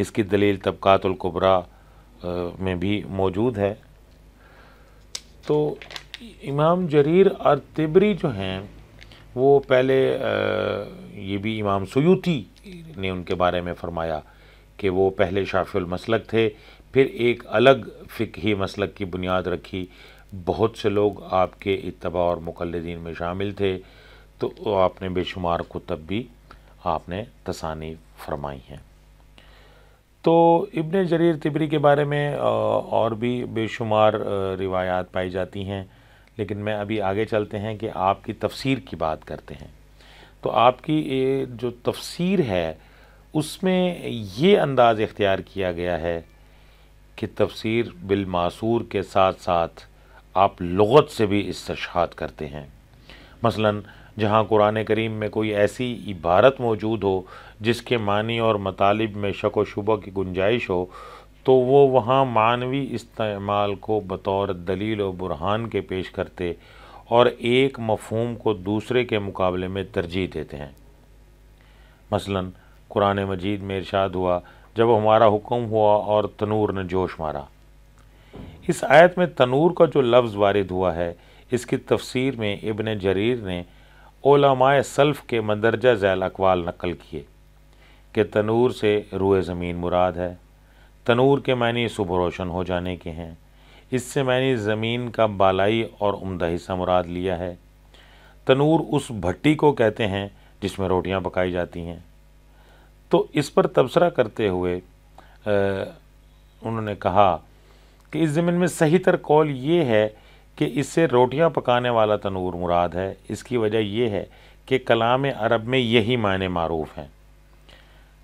اس کی دلیل طبقات الکبریٰ میں بھی موجود ہے۔ تو امام جریر اور طبری جو ہیں وہ پہلے یہ بھی امام سیوطی نے ان کے بارے میں فرمایا کہ وہ پہلے شافعی المسلک تھے، پھر ایک الگ فقہی مسلک کی بنیاد رکھی، بہت سے لوگ آپ کے اتباع اور مقلدین میں شامل تھے، تو آپ نے بے شمار کتب بھی آپ نے تصانیف فرمائی ہیں۔ تو ابن جریر طبری کے بارے میں اور بھی بے شمار روایات پائی جاتی ہیں، لیکن میں ابھی آگے چلتے ہیں کہ آپ کی تفسیر کی بات کرتے ہیں۔ تو آپ کی جو تفسیر ہے اس میں یہ انداز اختیار کیا گیا ہے کہ تفسیر بالمعصور کے ساتھ ساتھ آپ لغت سے بھی استشہاد کرتے ہیں۔ مثلا جہاں قرآن کریم میں کوئی ایسی عبارت موجود ہو جس کے معنی اور مطالب میں شک و شبہ کی گنجائش ہو، تو وہ وہاں معنوی استعمال کو بطور دلیل و برہان کے پیش کرتے اور ایک مفہوم کو دوسرے کے مقابلے میں ترجیح دیتے ہیں۔ مثلا قرآن مجید میں ارشاد ہوا، جب ہمارا حکم ہوا اور تنور نے جوش مارا۔ اس آیت میں تنور کا جو لفظ وارد ہوا ہے، اس کی تفسیر میں ابن جریر نے علماء سلف کے مندرجہ ذیل اقوال نقل کیے کہ تنور سے روئے زمین مراد ہے۔ تنور کے معنی صبح روشن ہو جانے کے ہیں، اس سے معنی زمین کا بالائی اور عمدہ حصہ مراد لیا ہے۔ تنور اس بھٹی کو کہتے ہیں جس میں روٹیاں پکائی جاتی ہیں۔ تو اس پر تبصرہ کرتے ہوئے انہوں نے کہا کہ اس ضمن میں صحیح تر قول یہ ہے کہ اس سے روٹیاں پکانے والا تنور مراد ہے۔ اس کی وجہ یہ ہے کہ کلام عرب میں یہی معنی معروف ہیں۔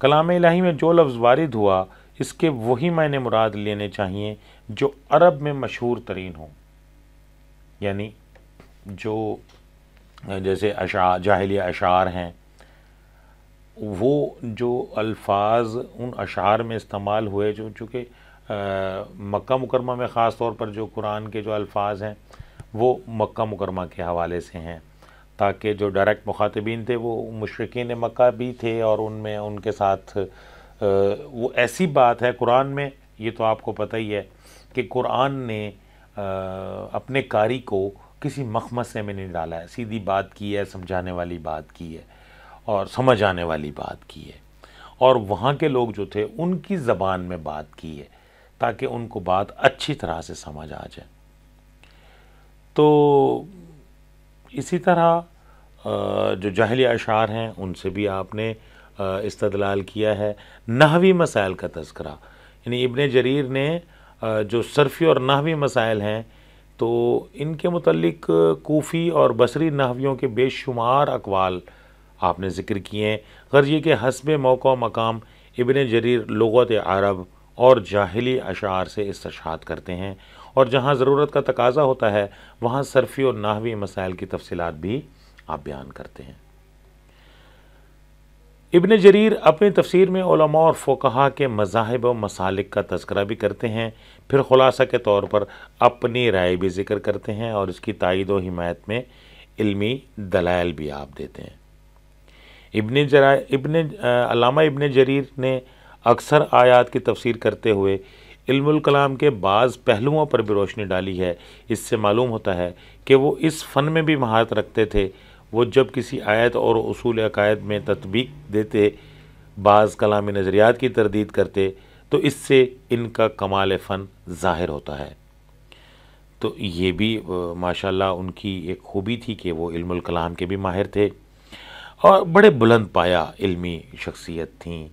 کلام الہی میں جو لفظ وارد ہوا اس کے وہی معنی مراد لینے چاہیے جو عرب میں مشہور ترین ہوں، یعنی جو جیسے جاہلیہ اشعار ہیں، وہ جو الفاظ ان اشعار میں استعمال ہوئے جو چونکہ مکہ مکرمہ میں خاص طور پر جو قرآن کے جو الفاظ ہیں وہ مکہ مکرمہ کے حوالے سے ہیں، تاکہ جو ڈائریکٹ مخاطبین تھے وہ مشرکین مکہ بھی تھے، اور ان میں ان کے ساتھ وہ ایسی بات ہے قرآن میں، یہ تو آپ کو پتہ ہی ہے کہ قرآن نے اپنے قاری کو کسی مخمصے میں نہیں ڈالا ہے، سیدھی بات کی ہے، سمجھانے والی بات کی ہے اور سمجھ آنے والی بات کی ہے، اور وہاں کے لوگ جو تھے ان کی زبان میں بات کی ہے تاکہ ان کو بات اچھی طرح سے سمجھ آ جائے۔ تو اسی طرح جو جاہلیہ اشعار ہیں ان سے بھی آپ نے استدلال کیا ہے۔ نحوی مسائل کا تذکرہ، یعنی ابن جریر نے جو صرفی اور نحوی مسائل ہیں تو ان کے متعلق کوفی اور بصری نحویوں کے بے شمار اقوال آپ نے ذکر کیے ہیں، غرض یہ کہ حسب موقع و مقام ابن جریر لغت عرب اور جاہلی اشعار سے استشہاد کرتے ہیں، اور جہاں ضرورت کا تقاضا ہوتا ہے وہاں صرفی اور نحوی مسائل کی تفصیلات بھی آپ بیان کرتے ہیں۔ ابن جریر اپنی تفسیر میں علماء اور فقہا کے مذاہب و مسالک کا تذکرہ بھی کرتے ہیں، پھر خلاصہ کے طور پر اپنی رائے بھی ذکر کرتے ہیں اور اس کی تائید و حمایت میں علمی دلائل بھی آپ دیتے ہیں۔ علامہ ابن جریر نے اکثر آیات کی تفسیر کرتے ہوئے علم الکلام کے بعض پہلوؤں پر بھی روشنی ڈالی ہے۔ اس سے معلوم ہوتا ہے کہ وہ اس فن میں بھی مہارت رکھتے تھے۔ وہ جب کسی آیت اور اصول عقائد میں تطبیق دیتے، بعض کلامی نظریات کی تردید کرتے، تو اس سے ان کا کمال فن ظاہر ہوتا ہے۔ تو یہ بھی ماشاءاللہ ان کی ایک خوبی تھی کہ وہ علم الکلام کے بھی ماہر تھے اور بڑے بلند پایا علمی شخصیت تھیں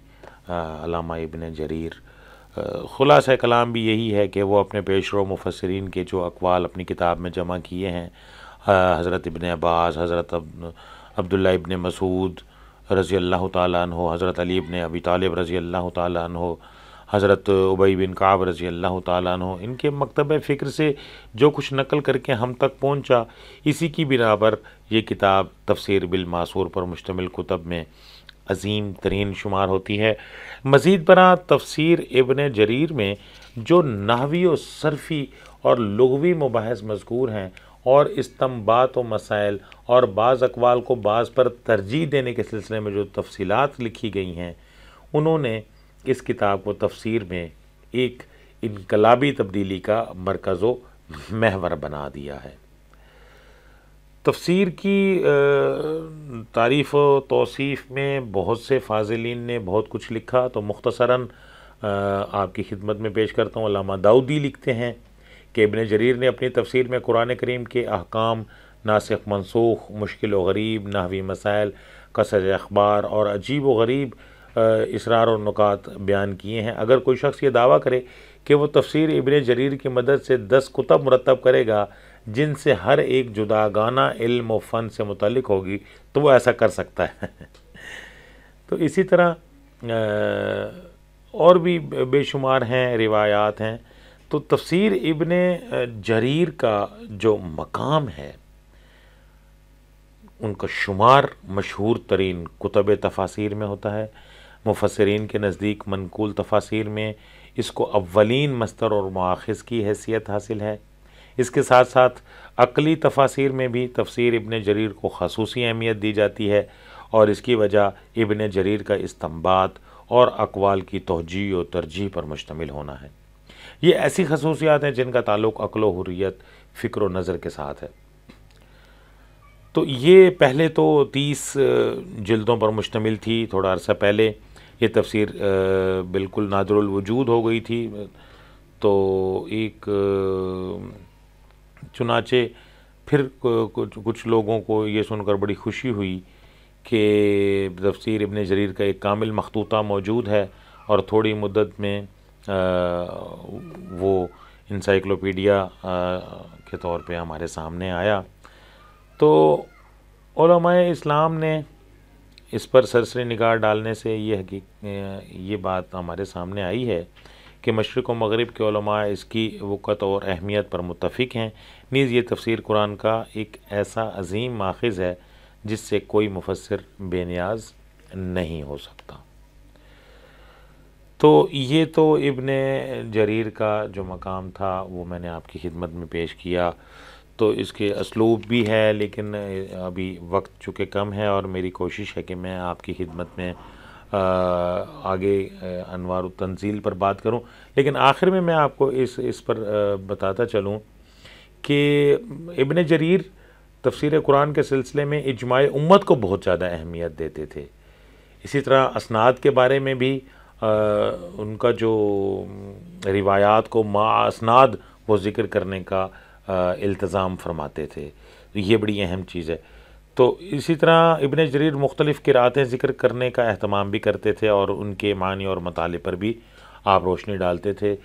علامہ ابن جریر۔ خلاصہ کلام بھی یہی ہے کہ وہ اپنے پیشرو مفسرین کے جو اقوال اپنی کتاب میں جمع کیے ہیں، حضرت ابن عباس، حضرت عبداللہ ابن مسعود رضی اللہ تعالیٰ عنہ، حضرت علی ابن ابی طالب رضی اللہ تعالیٰ عنہ، حضرت ابی بن کعب رضی اللہ تعالیٰ عنہ، ان کے مکتبہ فکر سے جو کچھ نقل کر کے ہم تک پہنچا، اسی کی بنا پر یہ کتاب تفسیر بالمعصور پر مشتمل کتب میں عظیم ترین شمار ہوتی ہے۔ مزید برآں تفسیر ابن جریر میں جو نحوی و صرفی اور لغوی مباحث مذکور ہیں اور استنباط و مسائل اور بعض اقوال کو بعض پر ترجیح دینے کے سلسلے میں جو تفصیلات لکھی گئی ہیں، انہوں نے اس کتاب کو تفسیر میں ایک انقلابی تبدیلی کا مرکز و محور بنا دیا ہے۔ تفسیر کی تعریف و توصیف میں بہت سے فاضلین نے بہت کچھ لکھا، تو مختصراً آپ کی خدمت میں پیش کرتا ہوں۔ علامہ داؤدی لکھتے ہیں کہ ابن جریر نے اپنی تفسیر میں قرآن کریم کے احکام، ناسخ منسوخ، مشکل و غریب، نحوی مسائل، قصص اخبار اور عجیب و غریب اسرار و نکات بیان کیے ہیں۔ اگر کوئی شخص یہ دعویٰ کرے کہ وہ تفسیر ابن جریر کی مدد سے 10 کتب مرتب کرے گا جن سے ہر ایک جداگانہ علم و فن سے متعلق ہوگی، تو وہ ایسا کر سکتا ہے۔ تو اسی طرح اور بھی بے شمار ہیں، روایات ہیں۔ تو تفسیر ابن جریر کا جو مقام ہے، ان کا شمار مشہور ترین کتب تفاسیر میں ہوتا ہے۔ مفسرین کے نزدیک منقول تفاسیر میں اس کو اولین مصدر اور مؤخذ کی حیثیت حاصل ہے۔ اس کے ساتھ ساتھ عقلی تفاسیر میں بھی تفسیر ابن جریر کو خصوصی اہمیت دی جاتی ہے، اور اس کی وجہ ابن جریر کا استنباط اور اقوال کی توجیہ و ترجیح پر مشتمل ہونا ہے۔ یہ ایسی خصوصیات ہیں جن کا تعلق عقل و حریت، فکر و نظر کے ساتھ ہے۔ تو یہ پہلے تو 30 جلدوں پر مشتمل تھی، تھوڑا عرصہ پہلے یہ تفسیر بالکل نادر الوجود ہو گئی تھی، تو ایک چنانچہ پھر کچھ لوگوں کو یہ سن کر بڑی خوشی ہوئی کہ تفسیر ابن جریر کا ایک کامل مخطوطہ موجود ہے، اور تھوڑی مدت میں وہ انسائکلوپیڈیا کے طور پہ ہمارے سامنے آیا۔ تو علماء اسلام نے اس پر سرسری نگاہ ڈالنے سے یہ بات ہمارے سامنے آئی ہے کہ مشرق و مغرب کے علماء اس کی وقت اور اہمیت پر متفق ہیں۔ نیز یہ تفسیر قرآن کا ایک ایسا عظیم ماخذ ہے جس سے کوئی مفسر بے نیاز نہیں ہو سکتا۔ تو یہ تو ابن جریر کا جو مقام تھا وہ میں نے آپ کی خدمت میں پیش کیا۔ تو اس کے اسلوب بھی ہے، لیکن ابھی وقت چونکہ کم ہے، اور میری کوشش ہے کہ میں آپ کی خدمت میں آگے انوار التنزیل پر بات کروں، لیکن آخر میں آپ کو اس پر بتاتا چلوں کہ ابن جریر تفسیر قرآن کے سلسلے میں اجماع امت کو بہت زیادہ اہمیت دیتے تھے۔ اسی طرح اسناد کے بارے میں بھی ان کا جو روایات کو ما اسناد وہ ذکر کرنے کا التزام فرماتے تھے، یہ بڑی اہم چیز ہے۔ تو اسی طرح ابن جریر مختلف قرأتیں ذکر کرنے کا اہتمام بھی کرتے تھے، اور ان کے معنی اور مطالب پر بھی آپ روشنی ڈالتے تھے۔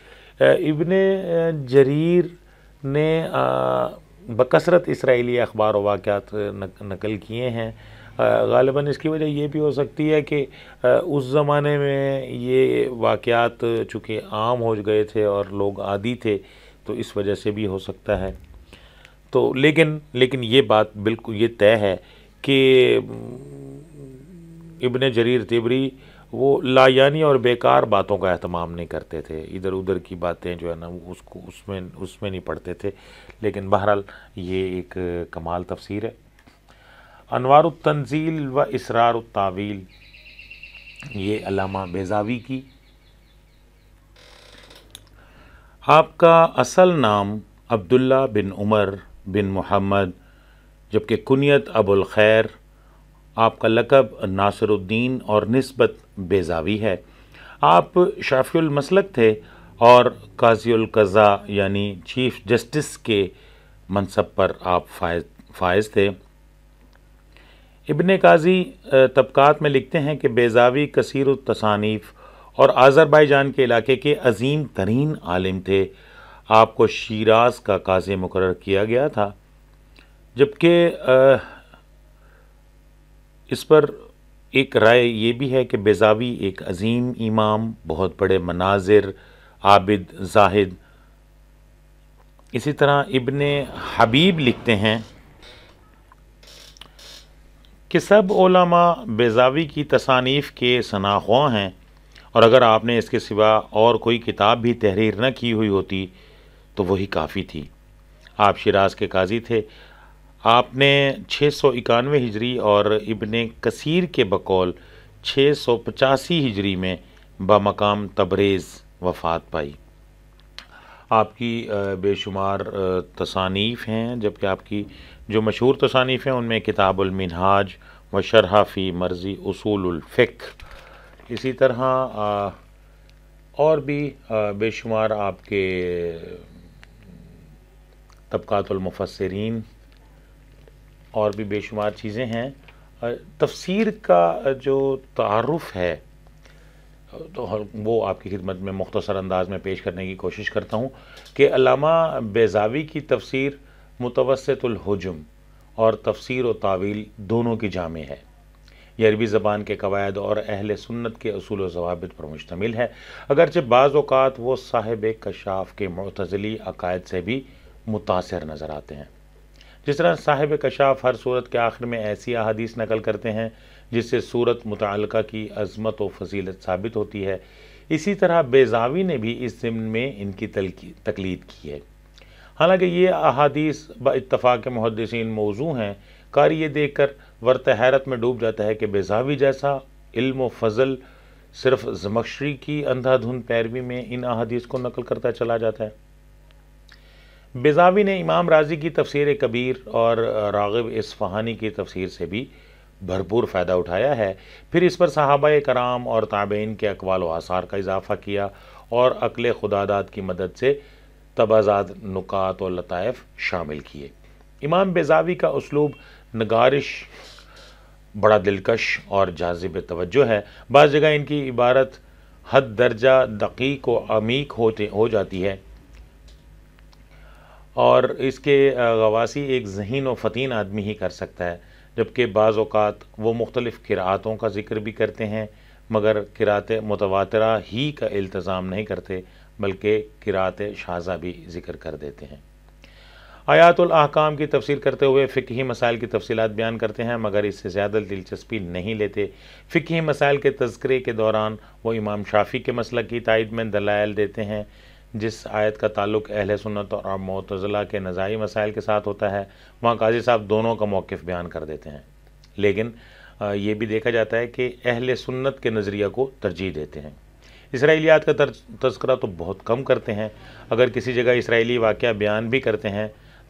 ابن جریر نے بکثرت اسرائیلی اخبار و واقعات نقل کیے ہیں۔ غالباً اس کی وجہ یہ بھی ہو سکتی ہے کہ اس زمانے میں یہ واقعات چونکہ عام ہو گئے تھے اور لوگ عادی تھے، تو اس وجہ سے بھی ہو سکتا ہے۔ تو لیکن یہ بات بالکل یہ طے ہے کہ ابن جریر طبری وہ لایانی اور بیکار باتوں کا اہتمام نہیں کرتے تھے، ادھر ادھر کی باتیں جو ہے نا اس میں نہیں پڑھتے تھے، لیکن بہرحال یہ ایک کمال تفسیر ہے۔ انوار التنزیل و اسرار التاویل، یہ علامہ بیضاوی کی۔ آپ کا اصل نام عبداللہ بن عمر بن محمد، جبکہ کنیت ابو الخیر، آپ کا لقب ناصر الدین اور نسبت بیضاوی ہے۔ آپ شافعی المسلک تھے اور قاضی القضاء یعنی چیف جسٹس کے منصب پر آپ فائز تھے۔ ابن قاضی طبقات میں لکھتے ہیں کہ بیضاوی کثیر التصانیف اور آذربائیجان کے علاقے کے عظیم ترین عالم تھے۔ آپ کو شیراز کا قاضی مقرر کیا گیا تھا، جبکہ اس پر ایک رائے یہ بھی ہے کہ بیضاوی ایک عظیم امام، بہت بڑے مناظر، عابد، زاہد۔ اسی طرح ابن حبیب لکھتے ہیں کہ سب علماء بیضاوی کی تصانیف کے ثناخواں ہیں، اور اگر آپ نے اس کے سوا اور کوئی کتاب بھی تحریر نہ کی ہوئی ہوتی تو وہی کافی تھی۔ آپ شیراز کے قاضی تھے۔ آپ نے 691 ہجری اور ابن کثیر کے بقول 685 ہجری میں بمقام تبریز وفات پائی۔ آپ کی بے شمار تصانیف ہیں، جبکہ آپ کی جو مشہور تصانیف ہیں ان میں کتاب المنہاج و شرح فی مرضی اصول الفقہ، اسی طرح اور بھی بے شمار آپ کے طبقات المفسرین اور بھی بے شمار چیزیں ہیں۔ تفسیر کا جو تعارف ہے تو وہ آپ کی خدمت میں مختصر انداز میں پیش کرنے کی کوشش کرتا ہوں کہ علامہ بیضاوی کی تفسیر متوسط الحجم اور تفسیر و تعویل دونوں کی جامع ہے۔ یہ عربی زبان کے قواعد اور اہل سنت کے اصول و ضوابط پر مشتمل ہے، اگرچہ بعض اوقات وہ صاحب کشاف کے معتزلی عقائد سے بھی متاثر نظر آتے ہیں۔ جس طرح صاحب کشاف ہر سورت کے آخر میں ایسی احادیث نقل کرتے ہیں جس سے سورت متعلقہ کی عظمت و فضیلت ثابت ہوتی ہے، اسی طرح بیضاوی نے بھی اس ضمن میں ان کی تقلید کی ہے۔ حالانکہ یہ احادیث با اتفاق محدثین موضوع ہیں، قاری یہ دیکھ کر ورطہ حیرت میں ڈوب جاتا ہے کہ بیضاوی جیسا علم و فضل صرف زمخشری کی اندھا دھند پیروی میں ان احادیث کو نقل کرتا چلا جاتا ہے۔ بیضاوی نے امام رازی کی تفسیر کبیر اور راغب اصفہانی کی تفسیر سے بھی بھرپور فائدہ اٹھایا ہے، پھر اس پر صحابہ کرام اور تابعین کے اقوال و آثار کا اضافہ کیا اور عقل خداداد کی مدد سے تبازات، نکات و لطائف شامل کیے۔ امام بیضاوی کا اسلوب نگارش بڑا دلکش اور جاذب توجہ ہے۔ بعض جگہ ان کی عبارت حد درجہ دقیق و عمیق ہو جاتی ہے اور اس کے غواصی ایک ذہین و فطین آدمی ہی کر سکتا ہے، جبکہ بعض اوقات وہ مختلف قراءتوں کا ذکر بھی کرتے ہیں، مگر قراءت متواترہ ہی کا التزام نہیں کرتے بلکہ قراءت شاذہ بھی ذکر کر دیتے ہیں۔ آیات الاحکام کی تفسیر کرتے ہوئے فقہی مسائل کی تفصیلات بیان کرتے ہیں، مگر اس سے زیادہ دلچسپی نہیں لیتے۔ فقہی مسائل کے تذکرے کے دوران وہ امام شافعی کے مسلک کی تائید میں دلائل دیتے ہیں۔ جس آیت کا تعلق اہل سنت اور معتزلہ کے نزاعی مسائل کے ساتھ ہوتا ہے، وہاں قاضی صاحب دونوں کا موقف بیان کر دیتے ہیں، لیکن یہ بھی دیکھا جاتا ہے کہ اہل سنت کے نظریہ کو ترجیح دیتے ہیں۔ اسرائیلیات کا تذکرہ تو بہت کم کرتے ہیں، اگر کسی جگہ اسرائیلی واقعہ بیان بھی کرتے ہیں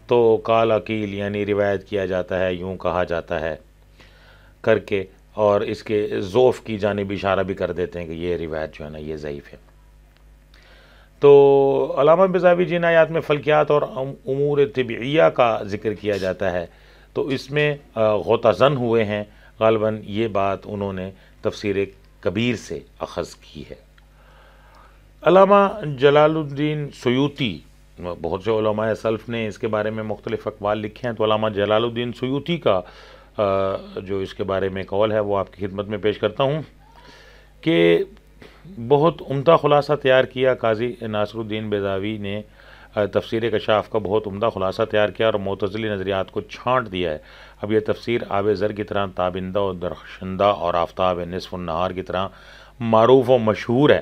تو قال عقیل یعنی روایت کیا جاتا ہے، یوں کہا جاتا ہے کر کے، اور اس کے ضعف کی جانب اشارہ بھی کر دیتے ہیں کہ یہ روایت جو ہے نا یہ ضعیف ہے۔ تو علامہ بیضاوی جن آیات میں فلکیات اور امور طبعیہ کا ذکر کیا جاتا ہے تو اس میں غوطہ زن ہوئے ہیں، غالباً یہ بات انہوں نے تفسیر کبیر سے اخذ کی ہے۔ علامہ جلال الدین سیوطی، بہت سے علماء سلف نے اس کے بارے میں مختلف اقوال لکھے ہیں، تو علامہ جلال الدین سیوطی کا جو اس کے بارے میں قول ہے وہ آپ کی خدمت میں پیش کرتا ہوں کہ بہت عمدہ خلاصہ تیار کیا قاضی ناصر الدین بیضاوی نے، تفسیر کشاف کا بہت عمدہ خلاصہ تیار کیا اور معتزلی نظریات کو چھانٹ دیا ہے۔ اب یہ تفسیر آب زر کی طرح تابندہ و درخشندہ اور آفتاب نصف النہار کی طرح معروف و مشہور ہے۔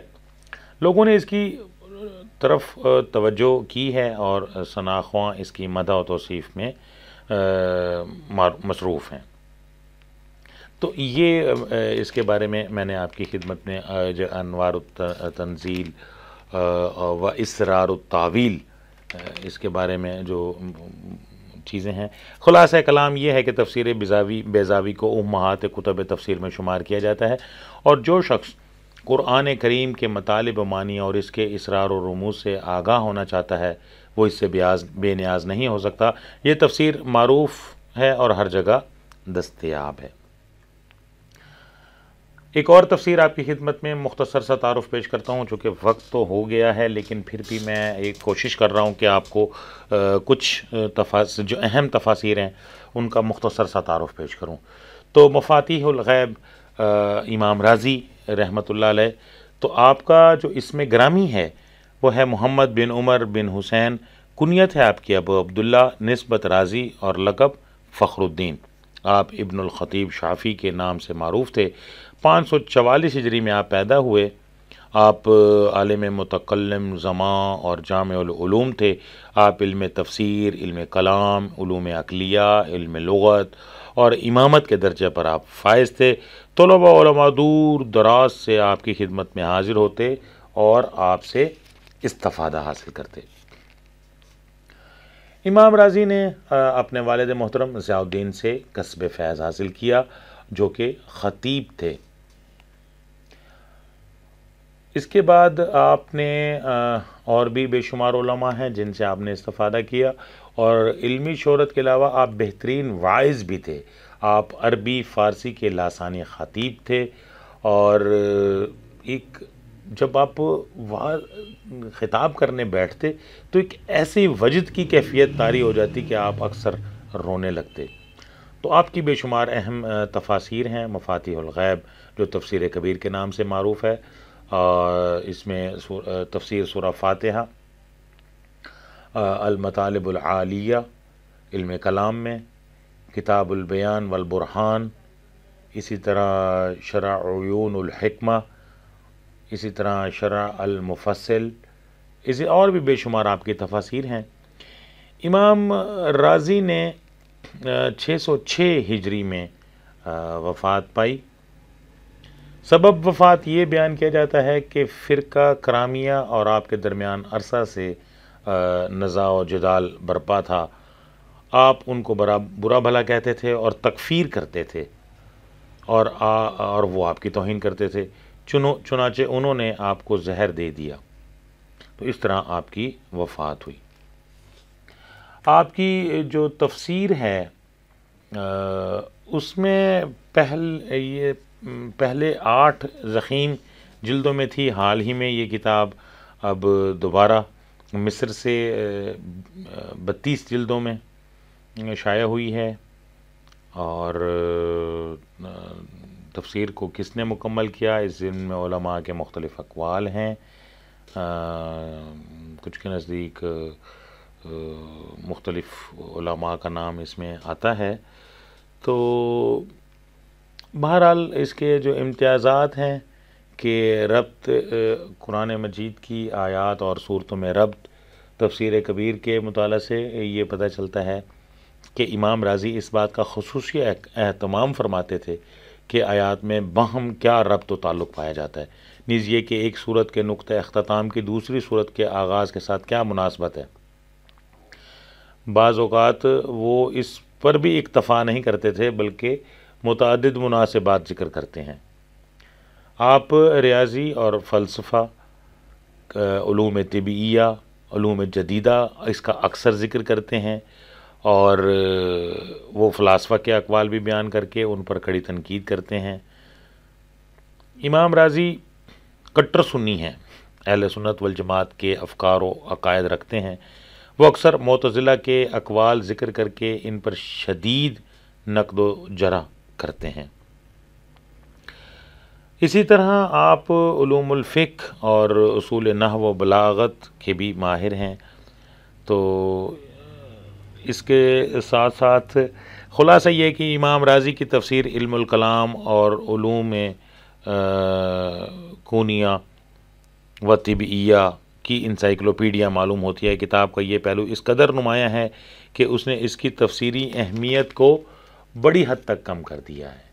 لوگوں نے اس کی طرف توجہ کی ہے اور ثناءخواں اس کی مدح و توصیف میں مصروف ہیں۔ تو یہ اس کے بارے میں میں نے آپ کی خدمت میں جو انوار التنزیل و اسرار التاویل اس کے بارے میں جو چیزیں ہیں، خلاصہ کلام یہ ہے کہ تفسیر بیضاوی کو امہات کتب تفسیر میں شمار کیا جاتا ہے، اور جو شخص قرآن کریم کے مطالب معنی اور اس کے اسرار و رموز سے آگاہ ہونا چاہتا ہے وہ اس سے بے نیاز نہیں ہو سکتا۔ یہ تفسیر معروف ہے اور ہر جگہ دستیاب ہے۔ ایک اور تفسیر آپ کی خدمت میں مختصر سا تعارف پیش کرتا ہوں، چونکہ وقت تو ہو گیا ہے لیکن پھر بھی میں ایک کوشش کر رہا ہوں کہ آپ کو کچھ جو اہم تفاسیر ہیں ان کا مختصر سا تعارف پیش کروں۔ تو مفاتیح الغیب امام رازی رحمۃ اللہ علیہ، تو آپ کا جو اسم گرامی ہے وہ ہے محمد بن عمر بن حسین، کنیت ہے آپ کی ابو عبداللہ، نسبت رازی اور لقب فخر الدین۔ آپ ابن الخطیب شافعی کے نام سے معروف تھے۔ 544 ہجری میں آپ پیدا ہوئے۔ آپ عالم متکلم زمان اور جامع العلوم تھے۔ آپ علم تفسیر، علم کلام، علوم عقلیہ، علم لغت اور امامت کے درجے پر آپ فائز تھے۔ طلباء علماء دور دراز سے آپ کی خدمت میں حاضر ہوتے اور آپ سے استفادہ حاصل کرتے۔ امام راضی نے اپنے والد محترم ضیاء الدین سے کسب فیض حاصل کیا جو کہ خطیب تھے۔ اس کے بعد آپ نے اور بھی بے شمار علماء ہیں جن سے آپ نے استفادہ کیا، اور علمی شہرت کے علاوہ آپ بہترین واعظ بھی تھے۔ آپ عربی فارسی کے لاسانی خطیب تھے، اور ایک جب آپ خطاب کرنے بیٹھتے تو ایک ایسی وجد کی کیفیت طاری ہو جاتی کہ آپ اکثر رونے لگتے۔ تو آپ کی بے شمار اہم تفاسیر ہیں۔ مفاتیح الغیب جو تفسیر کبیر کے نام سے معروف ہے، اس میں تفسیر سورہ فاتحہ، المطالب العالیہ علم کلام میں، کتاب البیان والبرہان، اسی طرح شرح عیون الحکمہ، اسی طرح شرح المفصل، اسی اور بھی بے شمار آپ کی تفاسیر ہیں۔ امام راضی نے 606 ہجری میں وفات پائی۔ سبب وفات یہ بیان کیا جاتا ہے کہ فرقہ کرامیہ اور آپ کے درمیان عرصہ سے نزاع و جدال برپا تھا۔ آپ ان کو برا بھلا کہتے تھے اور تکفیر کرتے تھے، اور وہ آپ کی توہین کرتے تھے۔ چنانچہ انہوں نے آپ کو زہر دے دیا، تو اس طرح آپ کی وفات ہوئی۔ آپ کی جو تفسیر ہے اس میں پہلے 8 ضخیم جلدوں میں تھی۔ حال ہی میں یہ کتاب اب دوبارہ مصر سے 32 جلدوں میں شائع ہوئی ہے۔ اور تفسیر کو کس نے مکمل کیا، اس ضمن میں علماء کے مختلف اقوال ہیں۔ کچھ کے نزدیک مختلف علماء کا نام اس میں آتا ہے۔ تو بہرحال اس کے جو امتیازات ہیں کہ ربط قرآن مجید کی آیات اور صورتوں میں ربط، تفسیر کبیر کے مطالعہ سے یہ پتہ چلتا ہے کہ امام راضی اس بات کا خصوصی اہتمام فرماتے تھے کہ آیات میں باہم کیا ربط و تعلق پایا جاتا ہے، نیز یہ کہ ایک صورت کے نقطہ اختتام کی دوسری صورت کے آغاز کے ساتھ کیا مناسبت ہے۔ بعض اوقات وہ اس پر بھی اکتفا نہیں کرتے تھے بلکہ متعدد مناسبات ذکر کرتے ہیں۔ آپ ریاضی اور فلسفہ، علوم طبیعیہ، علوم جدیدہ اس کا اکثر ذکر کرتے ہیں، اور وہ فلاسفہ کے اقوال بھی بیان کر کے ان پر کڑی تنقید کرتے ہیں۔ امام راضی کٹر سنی ہیں، اہل سنت والجماعت کے افکار و عقائد رکھتے ہیں۔ وہ اکثر معتزلہ کے اقوال ذکر کر کے ان پر شدید نقد و جرح کرتے ہیں۔ اسی طرح آپ علوم الفقہ اور اصول نحو و بلاغت کے بھی ماہر ہیں۔ تو اس کے ساتھ ساتھ خلاصہ یہ کہ امام راضی کی تفسیر علم الکلام اور علوم کونیہ و طبیعیہ کی انسائکلوپیڈیا معلوم ہوتی ہے۔ کتاب کا یہ پہلو اس قدر نمایاں ہے کہ اس نے اس کی تفسیری اہمیت کو بڑی حد تک کم کر دیا ہے۔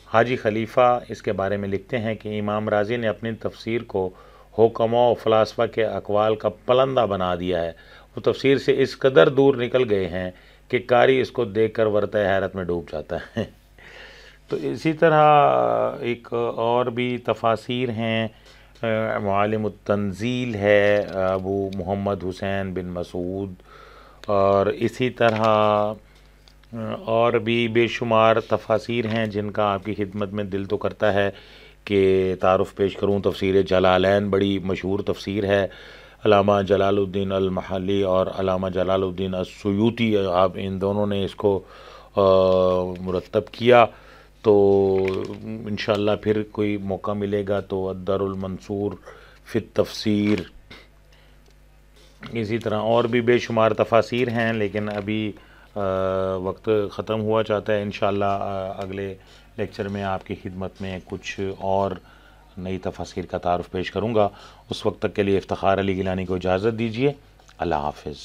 حاجی خلیفہ اس کے بارے میں لکھتے ہیں کہ امام راضی نے اپنی تفسیر کو حکماء و فلاسفہ کے اقوال کا پلندہ بنا دیا ہے۔ وہ تفسیر سے اس قدر دور نکل گئے ہیں کہ قاری اس کو دیکھ کر ورطہ حیرت میں ڈوب جاتا ہے۔ تو اسی طرح ایک اور بھی تفاسیر ہیں، معالم التنزیل ہے ابو محمد حسین بن مسعود، اور اسی طرح اور بھی بے شمار تفاسیر ہیں جن کا آپ کی خدمت میں دل تو کرتا ہے کہ تعارف پیش کروں۔ تفسیر جلالین بڑی مشہور تفسیر ہے، علامہ جلال الدین المحلی اور علامہ جلال الدین السیوطی، آپ ان دونوں نے اس کو مرتب کیا۔ تو انشاءاللہ پھر کوئی موقع ملے گا تو الدر المنصور فی التفسیر، اسی طرح اور بھی بے شمار تفاسیر ہیں، لیکن ابھی وقت ختم ہوا چاہتا ہے۔ انشاءاللہ اگلے لیکچر میں آپ کی خدمت میں کچھ اور نئی تفاسیر کا تعارف پیش کروں گا۔ اس وقت تک کے لیے افتخار علی گیلانی کو اجازت دیجیے۔ اللہ حافظ۔